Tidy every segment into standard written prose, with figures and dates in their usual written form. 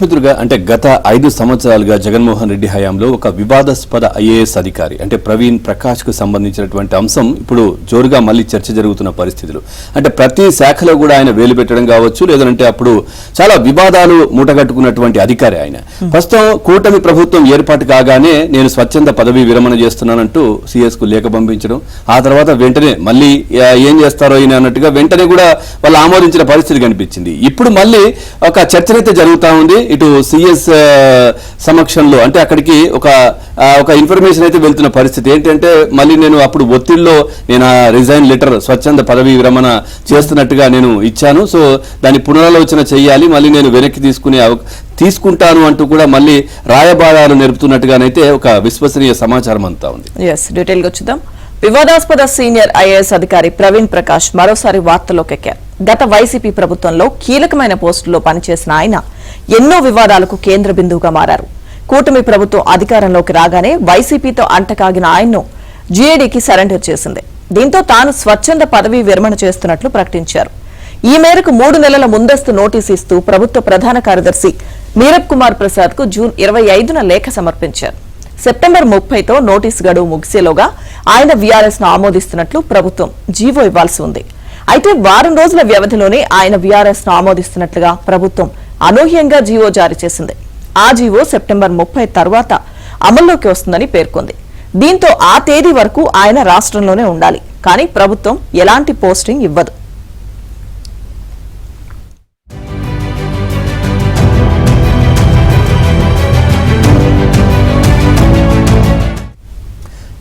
మిత్రులుగా అంటే గత 5 సంవత్సరాలుగా జగన్మోహన్ రెడ్డి హయాంలో ఒక వివాదాస్పద ఐఏఎస్ అధికారి అంటే ప్రవీణ్ ప్రకాష్ కు సంబంధించినటువంటి అంశం ఇప్పుడు జోరుగా మళ్ళీ చర్చ జరుగుతున్న పరిస్థితులు. అంటే ప్రతి శాఖలో కూడా ఆయన వేలు పెట్టడం కావచ్చు, లేదంటే అప్పుడు చాలా వివాదాలు మూటగట్టుకున్నటువంటి అధికారి ఆయన. ప్రస్తుతం కూటమి ప్రభుత్వం ఏర్పాటు కాగానే నేను స్వచ్ఛంద పదవీ విరమణ చేస్తున్నానంటూ సిఎస్ కు లేఖ పంపించడం, ఆ తర్వాత వెంటనే మళ్ళీ ఏం చేస్తారో ఈయన అన్నట్టుగా వెంటనే కూడా వాళ్ళు ఆమోదించిన పరిస్థితి కనిపించింది. ఇప్పుడు మళ్ళీ ఒక చర్చనైతే జరుగుతూ ఉంది. ఇటు సిఎస్ సమక్షంలో అంటే అక్కడికి ఒక ఇన్ఫర్మేషన్ అయితే వెళ్తున్న పరిస్థితి ఏంటంటే మళ్ళీ నేను అప్పుడు ఒత్తిడిలో నేను రిజైన్ లెటర్ స్వచ్ఛంద పదవీ విరమణ చేస్తున్నట్టుగా నేను ఇచ్చాను, సో దాన్ని పునరాలోచన చేయాలి, మళ్ళీ నేను వెనక్కి తీసుకుంటాను అంటూ కూడా మళ్ళీ రాయబారాలు నేర్పుతున్నట్టుగానైతే ఒక విశ్వసనీయ సమాచారం అంతా ఉంది. డీటెయిల్ గా చూద్దాం. వివాదాస్పద సీనియర్ ఐఏఎస్ అధికారి ప్రవీణ్ ప్రకాష్ మరోసారి వార్తల్లోకి ఎక్కారు. గత వైసీపీ ప్రభుత్వంలో కీలకమైన పోస్టుల్లో పనిచేసిన ఆయన ఎన్నో వివాదాలకు కేంద్ర బిందువుగా మారారు. కూటమి ప్రభుత్వం అధికారంలోకి రాగానే వైసీపీతో అంటకాగిన ఆయన్ను జీఏడీకి సరెండర్ చేసింది. దీంతో తాను స్వచ్ఛంద పదవీ విరమణ చేస్తున్నట్లు ప్రకటించారు. ఈ మేరకు 3 నెలల ముందస్తు నోటీసు ఇస్తూ ప్రభుత్వ ప్రధాన కార్యదర్శి నీరబ్ కుమార్ ప్రసాద్ కు జూన్ 25న లేఖ సమర్పించారు. సెప్టెంబర్ 30తో నోటీసు గడువు ముగిసేలోగా ఆయన వీఆర్ఎస్ ను ఆమోదిస్తున్నట్లు ప్రభుత్వం జీవో ఇవ్వాల్సి ఉంది. అయితే వారం రోజుల వ్యవధిలోనే ఆయన వీఆర్ఎస్ ను ఆమోదిస్తున్నట్లుగా ప్రభుత్వం అనూహ్యంగా జీవో జారీ చేసింది. ఆ జీవో సెప్టెంబర్ 30 తర్వాత అమల్లోకి వస్తుందని పేర్కొంది. దీంతో ఆ తేదీ వరకు ఆయన రాష్ట్రంలోనే ఉండాలి, కానీ ప్రభుత్వం ఎలాంటి పోస్టింగ్ ఇవ్వదు.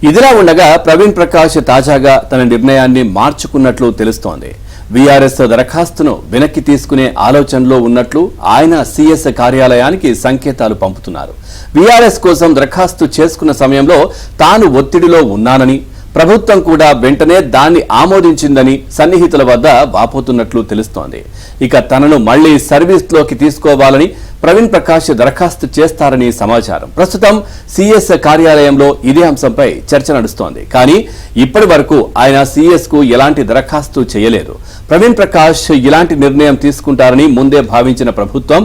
ఇదిలా ఉండగా ప్రవీణ్ ప్రకాష్ తాజాగా తన నిర్ణయాన్ని మార్చుకున్నట్లు తెలుస్తోంది. వీఆర్ఎస్ దరఖాస్తును వెనక్కి తీసుకునే ఆలోచనలో ఉన్నట్లు ఆయన సిఎస్ కార్యాలయానికి సంకేతాలు పంపుతున్నారు. వీఆర్ఎస్ కోసం దరఖాస్తు చేసుకున్న సమయంలో తాను ఒత్తిడిలో ఉన్నానని, ప్రభుత్వం కూడా వెంటనే దాన్ని ఆమోదించిందని సన్నిహితుల వద్ద వాపోతున్నట్లు తెలుస్తోంది. ఇక తనను మళ్లీ సర్వీస్లోకి తీసుకోవాలని ప్రవీణ్ ప్రకాష్ దరఖాస్తు చేస్తారని సమాచారం. ప్రస్తుతం సిఎస్ కార్యాలయంలో ఇదే అంశంపై చర్చ నడుస్తోంది. కానీ ఇప్పటి వరకు ఆయన సిఎస్ కు ఎలాంటి దరఖాస్తు చేయలేదు. ప్రవీణ్ ప్రకాష్ ఇలాంటి నిర్ణయం తీసుకుంటారని ముందే భావించిన ప్రభుత్వం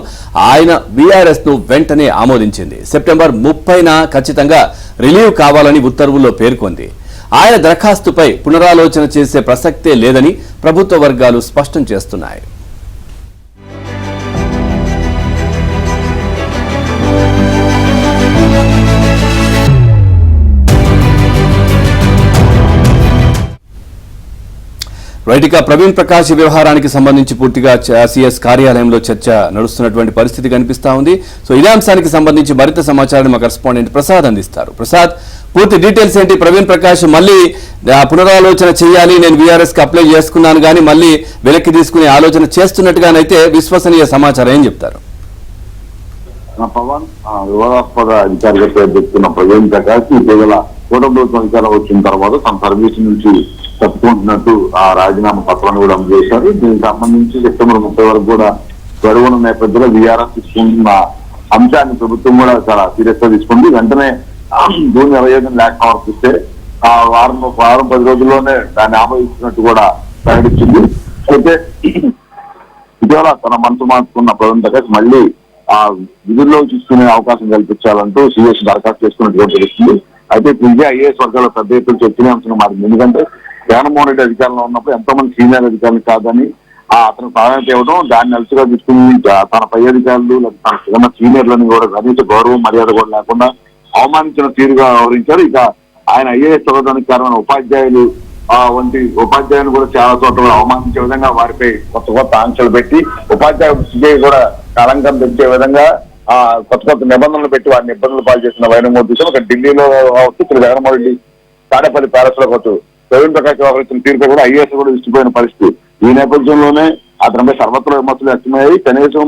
ఆయన వీఆర్ఎస్ ను వెంటనే ఆమోదించింది. సెప్టెంబర్ 30న ఖచ్చితంగా రిలీవ్ కావాలని ఉత్తర్వుల్లో పేర్కొంది. ఆయన దరఖాస్తుపై పునరాలోచన చేసే ప్రసక్తే లేదని ప్రభుత్వ వర్గాలు స్పష్టం చేస్తున్నాయి. రైట్, ఇక ప్రవీణ్ ప్రకాష్ వ్యవహారానికి సంబంధించి పూర్తిగా సిఎస్ కార్యాలయంలో చర్చ నడుస్తున్నటువంటి పరిస్థితి కనిపిస్తా ఉంది. సో ఇదే అంశానికి సంబంధించి మరింత సమాచారాన్ని మా కరెస్పాండెంట్ ప్రసాద్ అందిస్తారు. ప్రసాద్, పూర్తి డీటెయిల్స్ ఏంటి? ప్రవీణ్ ప్రకాష్ మళ్ళీ పునరాలోచన చేయాలి, నేను వీఆర్ఎస్ కి అప్లై చేసుకున్నాను కానీ మళ్ళీ వెనక్కి తీసుకునే ఆలోచన చేస్తున్నట్టుగానైతే విశ్వసనీయ సమాచారం ఏం చెప్తారు? పవన్, వివాదాస్పద అధికారిగా పేరు చెప్తున్న ప్రవీణ్ ప్రకాష్ ఇటీవల కూటమి ప్రభుత్వం అధికారం వచ్చిన తర్వాత తన సర్వీస్ నుంచి తప్పుకుంటున్నట్టు ఆ రాజీనామా పత్రాన్ని కూడా అందజేశారు. దీనికి సంబంధించి సెప్టెంబర్ 30 వరకు కూడా గడువున్న నేపథ్యంలో వీఆర్ఎస్ తీసుకుంటున్న అంశాన్ని ప్రభుత్వం కూడా చాలా సీరియస్ గా తీసుకుంది. వెంటనే జూన్ 25న లేఖ సమర్పిస్తే ఆ వారం 10 రోజుల్లోనే దాన్ని ఆమోదిస్తున్నట్టు కూడా ప్రకటించింది. అయితే ఇటీవల తన మనసు మార్చుకున్న ప్రవీణ్ ప్రకాష్ మళ్ళీ ఆ విధుల్లో తీసుకునే అవకాశం కల్పించాలంటూ సిఎస్ దరఖాస్తు చేసుకున్నట్టుగా తెలుస్తుంది. అయితే ఇదే ఐఏఎస్ వర్గాల పెద్ద ఎత్తున చర్చనీయాంశంగా మారింది. ఎందుకంటే జగన్మోహన్ రెడ్డి అధికారంలో ఉన్నప్పుడు ఎంతో మంది సీనియర్ అధికారులు కాదని అతను ప్రాధాన్యత ఇవ్వడం, దాన్ని అలసిగా తీసుకుని తన పై అధికారులు తన సీనియర్లను కూడా కనీస గౌరవం మర్యాద కూడా లేకుండా అవమానించిన తీరుగా వ్యవహరించారు. ఇక ఆయన ఐఏఎస్ చదవడానికి కారణమైన ఉపాధ్యాయులు వంటి ఉపాధ్యాయులు కూడా చాలా చోట్ల అవమానించే విధంగా వారిపై కొత్త ఆంక్షలు పెట్టి ఉపాధ్యాయులు కూడా కలంకం తెచ్చే విధంగా కొత్త నిబంధనలు పెట్టి వారిని ఇబ్బందులు పాలు చేసిన వైనమూర్తి ఒక ఢిల్లీలో కావచ్చు, జగన్మోహన్ రెడ్డి తాడేపల్లి ప్యాలెస్ లో కావచ్చు ప్రవీణ్ ప్రకాష్ వ్యవహరించిన తీరుపై కూడా ఐఏఎస్ కూడా ఇష్టపోయిన పరిస్థితి. ఈ నేపథ్యంలోనే అతనిపై సర్వత్ర విమర్శలు వ్యక్తమయ్యాయి. కనీసం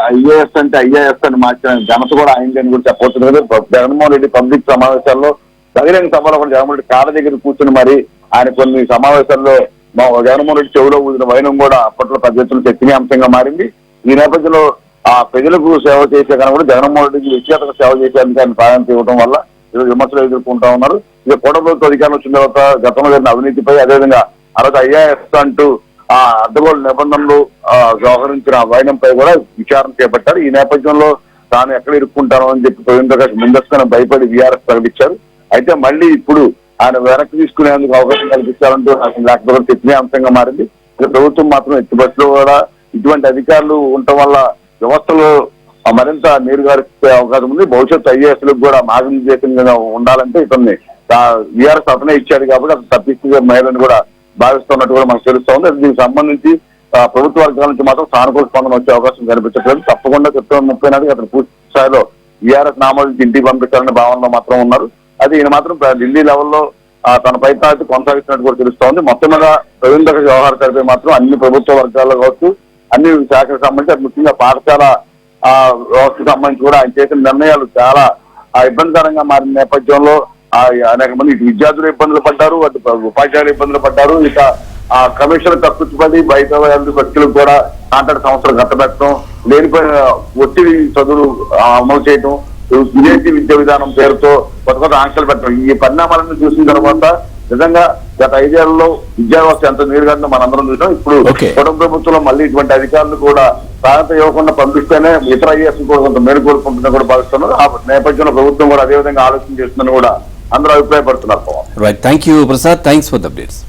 ఐఏఎస్ అంటే ఐఏఎస్ అని మార్చిన ఘనత కూడా ఆయన కూడా చెప్పవచ్చు కదా. జగన్మోహన్ రెడ్డి పబ్లిక్ సమావేశాల్లో బహిరంగ సభలో కూడా జగన్మోహన్ రెడ్డి కాళ్ళ దగ్గర కూర్చుని మరి ఆయన కొన్ని సమావేశాల్లో జగన్మోహన్ రెడ్డి చెవిలో ఊదిన వైనం కూడా అప్పట్లో పెద్ద ఎత్తున చర్చనీయాంశంగా మారింది. ఈ నేపథ్యంలో ప్రజలకు సేవ చేసే కన్నా కూడా జగన్మోహన్ రెడ్డికి వ్యక్తిగతంగా సేవ చేసేందుకు ఆయన ప్రాధాన్యత ఇవ్వడం వల్ల ఈరోజు విమర్శలు ఎదుర్కొంటా ఉన్నారు. ఇక కూటమి ప్రభుత్వం అధికారం వచ్చిన తర్వాత గతంలో జరిగిన అవినీతిపై, అదేవిధంగా ఆ రోజు ఐఏఎస్ అంటూ అడ్డగోలు నిబంధనలు వ్యవహరించిన వైనంపై కూడా విచారణ చేపట్టారు. ఈ నేపథ్యంలో తాను ఎక్కడ ఇరుక్కుంటానో అని చెప్పి ప్రవీణ్ ప్రకాష్ ముందస్తుగా భయపడి వీఆర్ఎస్ ప్రకటించారు. అయితే మళ్ళీ ఇప్పుడు ఆయన వెనక్కి తీసుకునేందుకు అవకాశం కల్పించాలంటూ లేకపోతే చర్చనీయాంశంగా మారింది. ప్రభుత్వం మాత్రం ఎత్తుబడిలో కూడా ఇటువంటి అధికారులు ఉండటం వల్ల వ్యవస్థలో మరింత నీరు గారిస్తే అవకాశం ఉంది. భవిష్యత్తు ఐఏఎస్లకు కూడా మార్గనిర్దేశంగా ఉండాలంటే ఇతన్ని వీఆర్ఎస్ అతనే ఇచ్చాడు కాబట్టి అతను తప్పిస్తే మహిళను కూడా భావిస్తున్నట్టు కూడా మనకు తెలుస్తోంది. దీనికి సంబంధించి ప్రభుత్వ వర్గాల నుంచి మాత్రం సానుకూల స్పందన వచ్చే అవకాశం కనిపించట్లేదు. తప్పకుండా సెప్టెంబర్ 30 నాటికి అతను పూర్తి స్థాయిలో వీఆర్ఎస్ నామాలు ఇంటికి పంపించాలనే భావనలో మాత్రం ఉన్నారు. అది ఈయన మాత్రం ఢిల్లీ లెవెల్లో తన ప్రయత్నాలు కొనసాగిస్తున్నట్టు కూడా తెలుస్తోంది. మొత్తం మీద ప్రవీణ్ ప్రకాష్ వ్యవహారాలపై మాత్రం అన్ని ప్రభుత్వ వర్గాల్లో కావచ్చు, అన్ని శాఖలకు సంబంధించి ముఖ్యంగా పాఠశాల వ్యవస్థకు సంబంధించి కూడా ఆయన చేసిన నిర్ణయాలు చాలా ఇబ్బందికరంగా మారిన నేపథ్యంలో అనేక మంది ఇటు విద్యార్థులు ఇబ్బందులు పడ్డారు, అటు ఉపాధ్యాయులు ఇబ్బందులు పడ్డారు. ఇక కమిషన్ కక్కుపడి బయట వ్యక్తులకు కూడా కాంట్రాక్ట్ సంస్థలు కట్టబెట్టడం, లేనిపోయిన ఒత్తిడి చదువులు అమలు చేయడం, విదేశీ విద్యా విధానం పేరుతో కొత్త కొత్త ఆంక్షలు పెట్టడం, ఈ పరిణామాలను చూసిన తర్వాత నిజంగా గత 5 ఏళ్లలో విద్యా వ్యవస్థ ఎంత నీరుగానో మనందరం చూసాం. ఇప్పుడు కుటుంబ ప్రభుత్వంలో మళ్ళీ ఇటువంటి అధికారులు కూడా ప్రాంతం ఇవ్వకుండా పంపిస్తేనే ఇతర ఐఏఎస్ కూడా కొంత మేలు కోరుకుంటుందని కూడా భావిస్తున్నారు. ఆ నేపథ్యంలో ప్రభుత్వం కూడా అదే విధంగా ఆలోచన చేస్తుందని కూడా అందరూ అభిప్రాయపడుతున్నారు. Right, thank you Prasad, thanks for the updates.